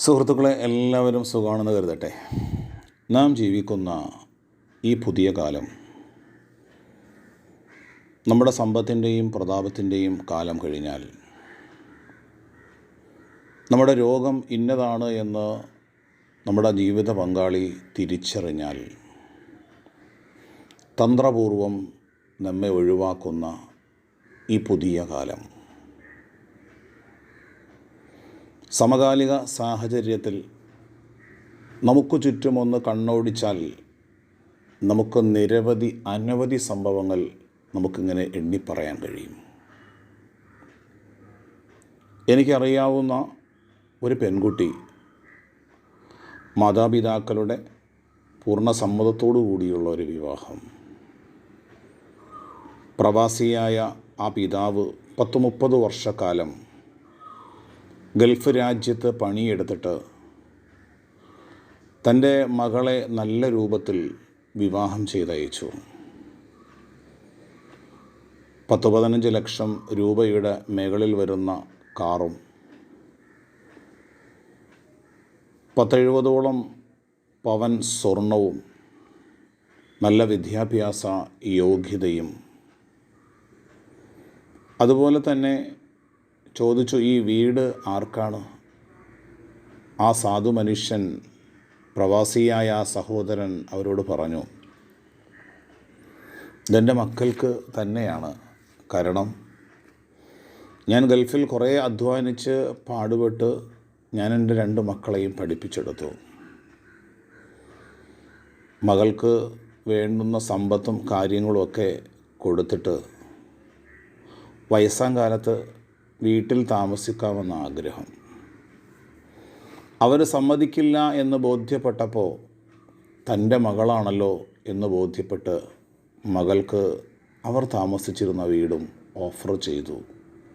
സുഹൃത്തുക്കളെ, എല്ലാവരും സുഖമാണെന്ന് കരുതട്ടെ. നാം ജീവിക്കുന്ന ഈ പുതിയ കാലം നമ്മുടെ സമ്പത്തിൻ്റെയും പ്രതാപത്തിൻ്റെയും കാലം കഴിഞ്ഞാൽ നമ്മുടെ രോഗം ഇന്നതാണ് എന്ന് നമ്മുടെ ജീവിത പങ്കാളി തിരിച്ചറിഞ്ഞാൽ തന്ത്രപൂർവം നമ്മെ ഒഴിവാക്കുന്ന ഈ പുതിയ കാലം സമകാലിക സാഹചര്യത്തിൽ നമുക്ക് ചുറ്റുമൊന്ന് കണ്ണോടിച്ചാൽ നമുക്ക് അനവധി സംഭവങ്ങൾ നമുക്കിങ്ങനെ എണ്ണിപ്പറയാൻ കഴിയും. എനിക്കറിയാവുന്ന ഒരു പെൺകുട്ടി മാതാപിതാക്കളുടെ പൂർണ്ണ സമ്മതത്തോടു കൂടിയുള്ള ഒരു വിവാഹം. പ്രവാസിയായ ആ പിതാവ് 30 വർഷക്കാലം ഗൾഫ് രാജ്യത്ത് പണിയെടുത്തിട്ട് തൻ്റെ മകളെ നല്ല രൂപത്തിൽ വിവാഹം ചെയ്തയച്ചു. 10-15 ലക്ഷം രൂപയുടെ മുകളിൽ വരുന്ന കാറും 10-70 പവൻ സ്വർണവും നല്ല വിദ്യാഭ്യാസ യോഗ്യതയും. അതുപോലെ തന്നെ ചോദിച്ചു, ഈ വീട് ആർക്കാണ്? ആ സാധു മനുഷ്യൻ, പ്രവാസിയായ ആ സഹോദരൻ അവരോട് പറഞ്ഞു, ഇതെൻ്റെ മക്കൾക്ക് തന്നെയാണ്. കാരണം ഞാൻ ഗൾഫിൽ കുറേ അധ്വാനിച്ച് പാടുപെട്ട് ഞാൻ എൻ്റെ 2 മക്കളെയും പഠിപ്പിച്ചെടുത്തു. മകൾക്ക് വേണ്ടുന്ന സമ്പത്തും കാര്യങ്ങളുമൊക്കെ കൊടുത്തിട്ട് വയസ്സാം കാലത്ത് വീട്ടിൽ താമസിക്കാമെന്ന ആഗ്രഹം. അവർ സമ്മതിക്കില്ല എന്ന് ബോധ്യപ്പെട്ടപ്പോൾ തൻ്റെ മകളാണല്ലോ എന്ന് ബോധ്യപ്പെട്ട് മകൾക്ക് അവർ താമസിച്ചിരുന്ന വീടും ഓഫർ ചെയ്തു.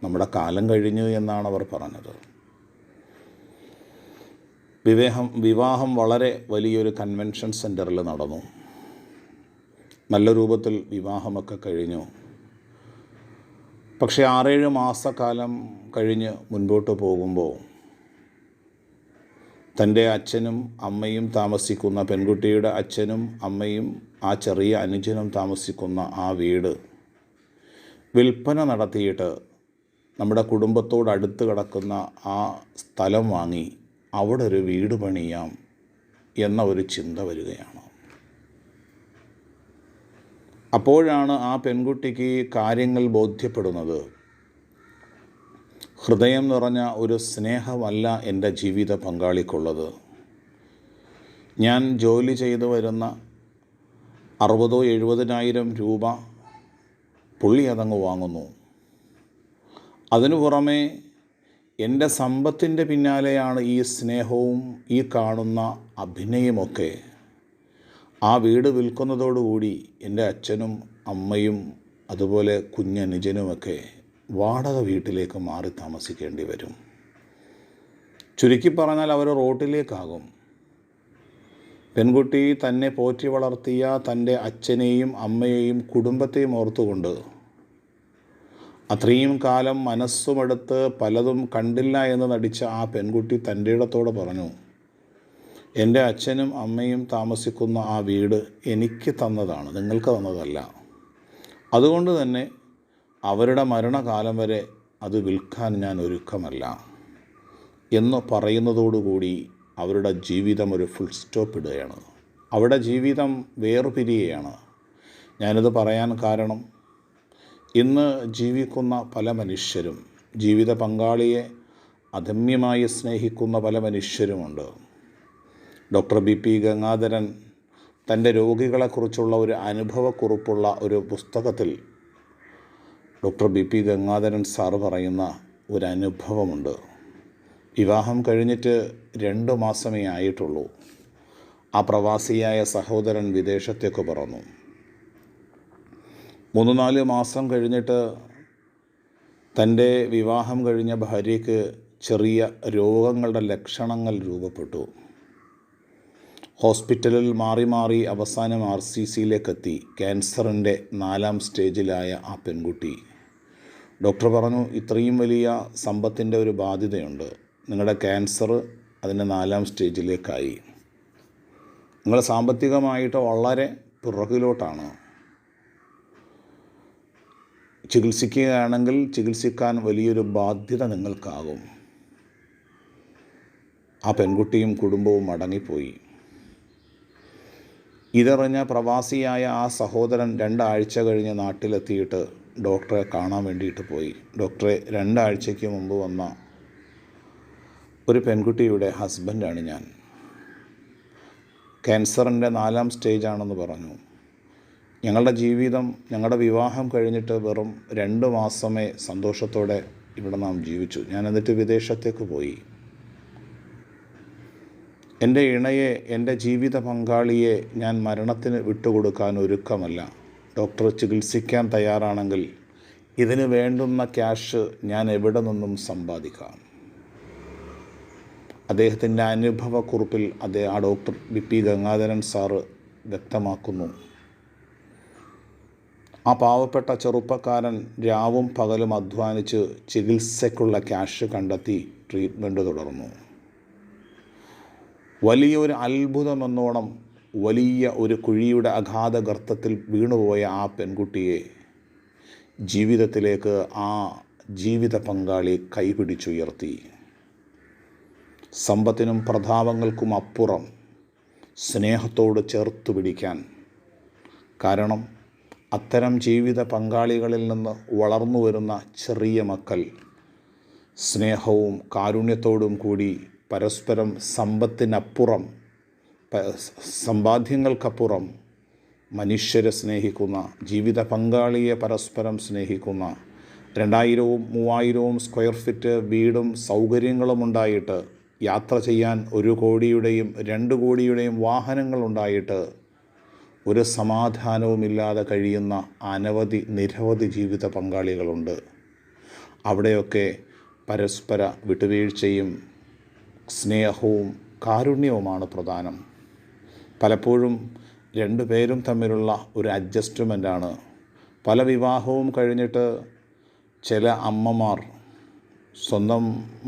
നമ്മുടെ കാലം കഴിഞ്ഞു എന്നാണ് അവർ പറഞ്ഞത്. വിവാഹം വളരെ വലിയൊരു കൺവെൻഷൻ സെൻറ്ററിൽ നടന്നു. നല്ല രൂപത്തിൽ വിവാഹമൊക്കെ കഴിഞ്ഞു. പക്ഷേ 6-7 മാസക്കാലം കഴിഞ്ഞ് മുൻപോട്ട് പോകുമ്പോൾ തൻ്റെ അച്ഛനും അമ്മയും താമസിക്കുന്ന, പെൺകുട്ടിയുടെ അച്ഛനും അമ്മയും ആ ചെറിയ അനുജനും താമസിക്കുന്ന ആ വീട് വിൽപ്പന നടത്തിയിട്ട് നമ്മുടെ കുടുംബത്തോടടുത്ത് കിടക്കുന്ന ആ സ്ഥലം വാങ്ങി അവിടെ ഒരു വീട് പണിയാം എന്ന ഒരു ചിന്ത വരികയാണ്. അപ്പോഴാണ് ആ പെൺകുട്ടിക്ക് കാര്യങ്ങൾ ബോധ്യപ്പെടുന്നത്. ഹൃദയം നിറഞ്ഞ ഒരു സ്നേഹമല്ല എൻ്റെ ജീവിത പങ്കാളിക്കുള്ളത്. ഞാൻ ജോലി ചെയ്തു വരുന്ന 60,000-70,000 രൂപ പുള്ളി അതങ്ങ് വാങ്ങുന്നു. അതിനു പുറമെ എൻ്റെ സമ്പത്തിൻ്റെ പിന്നാലെയാണ് ഈ സ്നേഹവും ഈ കാണുന്ന അഭിനയമൊക്കെ. ആ വീട് വിൽക്കുന്നതോടുകൂടി എൻ്റെ അച്ഛനും അമ്മയും അതുപോലെ കുഞ്ഞനുജനുമൊക്കെ വാടക വീട്ടിലേക്ക് മാറി താമസിക്കേണ്ടി വരും. ചുരുക്കി പറഞ്ഞാൽ അവർ റോട്ടിലേക്കാകും. പെൺകുട്ടി തന്നെ പോറ്റി വളർത്തിയ തൻ്റെ അച്ഛനെയും അമ്മയെയും കുടുംബത്തെയും ഓർത്തുകൊണ്ട് അത്രയും കാലം മനസ്സുമെടുത്ത് പലതും കണ്ടില്ല എന്ന് നടിച്ച ആ പെൺകുട്ടി തൻ്റെ ഇടത്തോടെ പറഞ്ഞു, എൻ്റെ അച്ഛനും അമ്മയും താമസിക്കുന്ന ആ വീട് എനിക്ക് തന്നതാണ്, നിങ്ങൾക്ക് തന്നതല്ല. അതുകൊണ്ട് തന്നെ അവരുടെ മരണകാലം വരെ അത് വിൽക്കാൻ ഞാൻ ഒരുക്കമല്ല എന്ന് പറയുന്നതോടുകൂടി അവരുടെ ജീവിതം ഒരു ഫുൾ സ്റ്റോപ്പ് ഇടുകയാണ്. അവരുടെ ജീവിതം വേർപിരിയുകയാണ്. ഞാനിത് പറയാൻ കാരണം, ഇന്ന് ജീവിക്കുന്ന പല മനുഷ്യരും, ജീവിത പങ്കാളിയെ അദമ്യമായി സ്നേഹിക്കുന്ന പല മനുഷ്യരുമുണ്ട്. ഡോക്ടർ BP ഗംഗാധരൻ തൻ്റെ രോഗികളെക്കുറിച്ചുള്ള ഒരു അനുഭവക്കുറിപ്പുള്ള ഒരു പുസ്തകത്തിൽ ഡോക്ടർ BP ഗംഗാധരൻ സാറ് പറയുന്ന ഒരു അനുഭവമുണ്ട്. വിവാഹം കഴിഞ്ഞിട്ട് 2 മാസമേ ആയിട്ടുള്ളൂ. ആ പ്രവാസിയായ സഹോദരൻ വിദേശത്തേക്ക് പറന്നു. 3-4 മാസം കഴിഞ്ഞിട്ട് തൻ്റെ വിവാഹം കഴിഞ്ഞ ഭാര്യയ്ക്ക് ചെറിയ രോഗങ്ങളുടെ ലക്ഷണങ്ങൾ രൂപപ്പെട്ടു. ഹോസ്പിറ്റലിൽ മാറി അവസാനം RCCയിലേക്കെത്തി. ക്യാൻസറിൻ്റെ 4ാം സ്റ്റേജിലായ ആ പെൺകുട്ടി ഡോക്ടർ പറഞ്ഞു, ഇത്രയും വലിയ സമ്പത്തിൻ്റെ ഒരു ബാധ്യതയുണ്ട്, നിങ്ങളുടെ ക്യാൻസർ അതിൻ്റെ 4-ാം സ്റ്റേജിലേക്കായി. നിങ്ങൾ സാമ്പത്തികമായിട്ട് വളരെ പിറകിലോട്ടാണ്. ചികിത്സിക്കുകയാണെങ്കിൽ ചികിത്സിക്കാൻ വലിയൊരു ബാധ്യത നിങ്ങൾക്കാകും. ആ പെൺകുട്ടിയും കുടുംബവും മടങ്ങിപ്പോയി. ഇതറിഞ്ഞ പ്രവാസിയായ ആ സഹോദരൻ 2 ആഴ്ച കഴിഞ്ഞ് നാട്ടിലെത്തിയിട്ട് ഡോക്ടറെ കാണാൻ വേണ്ടിയിട്ട് പോയി. ഡോക്ടറെ, 2 ആഴ്ചയ്ക്ക് മുമ്പ് വന്ന ഒരു പെൺകുട്ടിയുടെ ഹസ്ബൻഡാണ് ഞാൻ. ക്യാൻസറിൻ്റെ 4-ാം സ്റ്റേജാണെന്ന് പറഞ്ഞു. ഞങ്ങളുടെ ജീവിതം, ഞങ്ങളുടെ വിവാഹം കഴിഞ്ഞിട്ട് വെറും 2 മാസമേ സന്തോഷത്തോടെ ഇവിടെ നാം ജീവിച്ചു. ഞാൻ എന്നിട്ട് വിദേശത്തേക്ക് പോയി. എൻ്റെ ഇണയെ, എൻ്റെ ജീവിത പങ്കാളിയെ ഞാൻ മരണത്തിന് വിട്ടുകൊടുക്കാൻ ഒരുക്കമല്ല. ഡോക്ടർ ചികിത്സിക്കാൻ തയ്യാറാണെങ്കിൽ ഇതിന് വേണ്ടുന്ന ക്യാഷ് ഞാൻ എവിടെ നിന്നും സമ്പാദിക്കാം. അദ്ദേഹത്തിൻ്റെ അനുഭവക്കുറിപ്പിൽ ആ ഡോക്ടർ BP ഗംഗാധരൻ സാറ് വ്യക്തമാക്കുന്നു. ആ പാവപ്പെട്ട ചെറുപ്പക്കാരൻ രാവും പകലും അധ്വാനിച്ച് ചികിത്സയ്ക്കുള്ള ക്യാഷ് കണ്ടെത്തി ട്രീറ്റ്മെൻറ്റ് തുടർന്നു. വലിയൊരു അത്ഭുതമെന്നോണം വലിയ ഒരു കുഴിയുടെ അഗാധ ഗർത്തത്തിൽ വീണുപോയ ആ പെൺകുട്ടിയെ ജീവിതത്തിലേക്ക് ആ ജീവിത പങ്കാളി കൈപിടിച്ചുയർത്തി. സമ്പത്തിനും പ്രതാപങ്ങൾക്കും അപ്പുറം സ്നേഹത്തോട് ചേർത്ത് പിടിക്കാൻ. കാരണം അത്തരം ജീവിത പങ്കാളികളിൽ നിന്ന് വളർന്നു വരുന്ന ചെറിയ മക്കൾ സ്നേഹവും കാരുണ്യത്തോടും കൂടി പരസ്പരം സമ്പത്തിനപ്പുറം, സമ്പാദ്യങ്ങൾക്കപ്പുറം മനുഷ്യരെ സ്നേഹിക്കുന്ന, ജീവിത പങ്കാളിയെ പരസ്പരം സ്നേഹിക്കുന്ന, 2000-ഉം 3000-ഉം സ്ക്വയർ ഫീറ്റ് വീടും സൗകര്യങ്ങളും ഉണ്ടായിട്ട്, യാത്ര ചെയ്യാൻ 1 കോടിയുടെയും 2 കോടിയുടെയും വാഹനങ്ങളുണ്ടായിട്ട് ഒരു സമാധാനവുമില്ലാതെ കഴിയുന്ന നിരവധി ജീവിത പങ്കാളികളുണ്ട്. അവിടെയൊക്കെ പരസ്പര വിട്ടുവീഴ്ചയും സ്നേഹവും കാരുണ്യവുമാണ് പ്രധാനം. പലപ്പോഴും 2 പേരും തമ്മിലുള്ള ഒരു അഡ്ജസ്റ്റ്മെൻ്റാണ്. പല വിവാഹവും കഴിഞ്ഞിട്ട് ചില അമ്മമാർ സ്വന്തം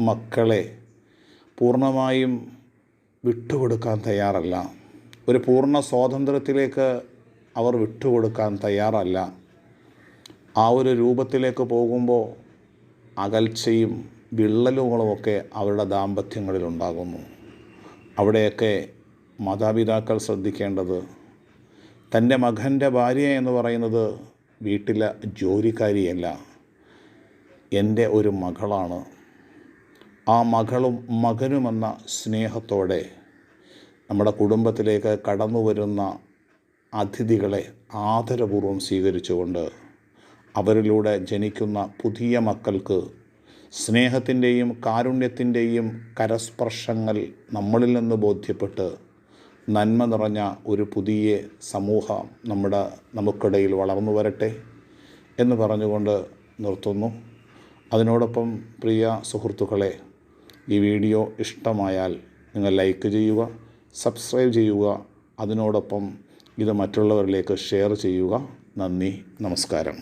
മക്കളെ പൂർണ്ണമായും വിട്ടുകൊടുക്കാൻ തയ്യാറല്ല. ഒരു പൂർണ്ണ സ്വാതന്ത്ര്യത്തിലേക്ക് അവർ വിട്ടുകൊടുക്കാൻ തയ്യാറല്ല. ആ ഒരു രൂപത്തിലേക്ക് പോകുമ്പോൾ അകൽച്ചയും വിള്ളലുകളുമൊക്കെ അവരുടെ ദാമ്പത്യങ്ങളിലുണ്ടാകുന്നു. അവിടെയൊക്കെ മാതാപിതാക്കൾ ശ്രദ്ധിക്കേണ്ടത്, തൻ്റെ മകൻ്റെ ഭാര്യ എന്ന് പറയുന്നത് വീട്ടിലെ ജോലിക്കാരിയല്ല, എൻ്റെ ഒരു മകളാണ്. ആ മകളും മകനുമെന്ന സ്നേഹത്തോടെ നമ്മുടെ കുടുംബത്തിലേക്ക് കടന്നു വരുന്ന അതിഥികളെ ആദരപൂർവ്വം സ്വീകരിച്ചുകൊണ്ട് അവരിലൂടെ ജനിക്കുന്ന പുതിയ മക്കൾക്ക് സ്നേഹത്തിൻ്റെയും കാരുണ്യത്തിൻ്റെയും കരസ്പർശങ്ങൾ നമ്മളിൽ നിന്ന് ബോധ്യപ്പെട്ട് നന്മ നിറഞ്ഞ ഒരു പുതിയ സമൂഹം നമുക്കിടയിൽ വളർന്നു വരട്ടെ എന്ന് പറഞ്ഞുകൊണ്ട് നിർത്തുന്നു. അതിനോടൊപ്പം പ്രിയ സുഹൃത്തുക്കളെ, ഈ വീഡിയോ ഇഷ്ടമായാൽ നിങ്ങൾ ലൈക്ക് ചെയ്യുക, സബ്സ്ക്രൈബ് ചെയ്യുക, അതിനോടൊപ്പം ഇത് മറ്റുള്ളവരിലേക്ക് ഷെയർ ചെയ്യുക. നന്ദി, നമസ്കാരം.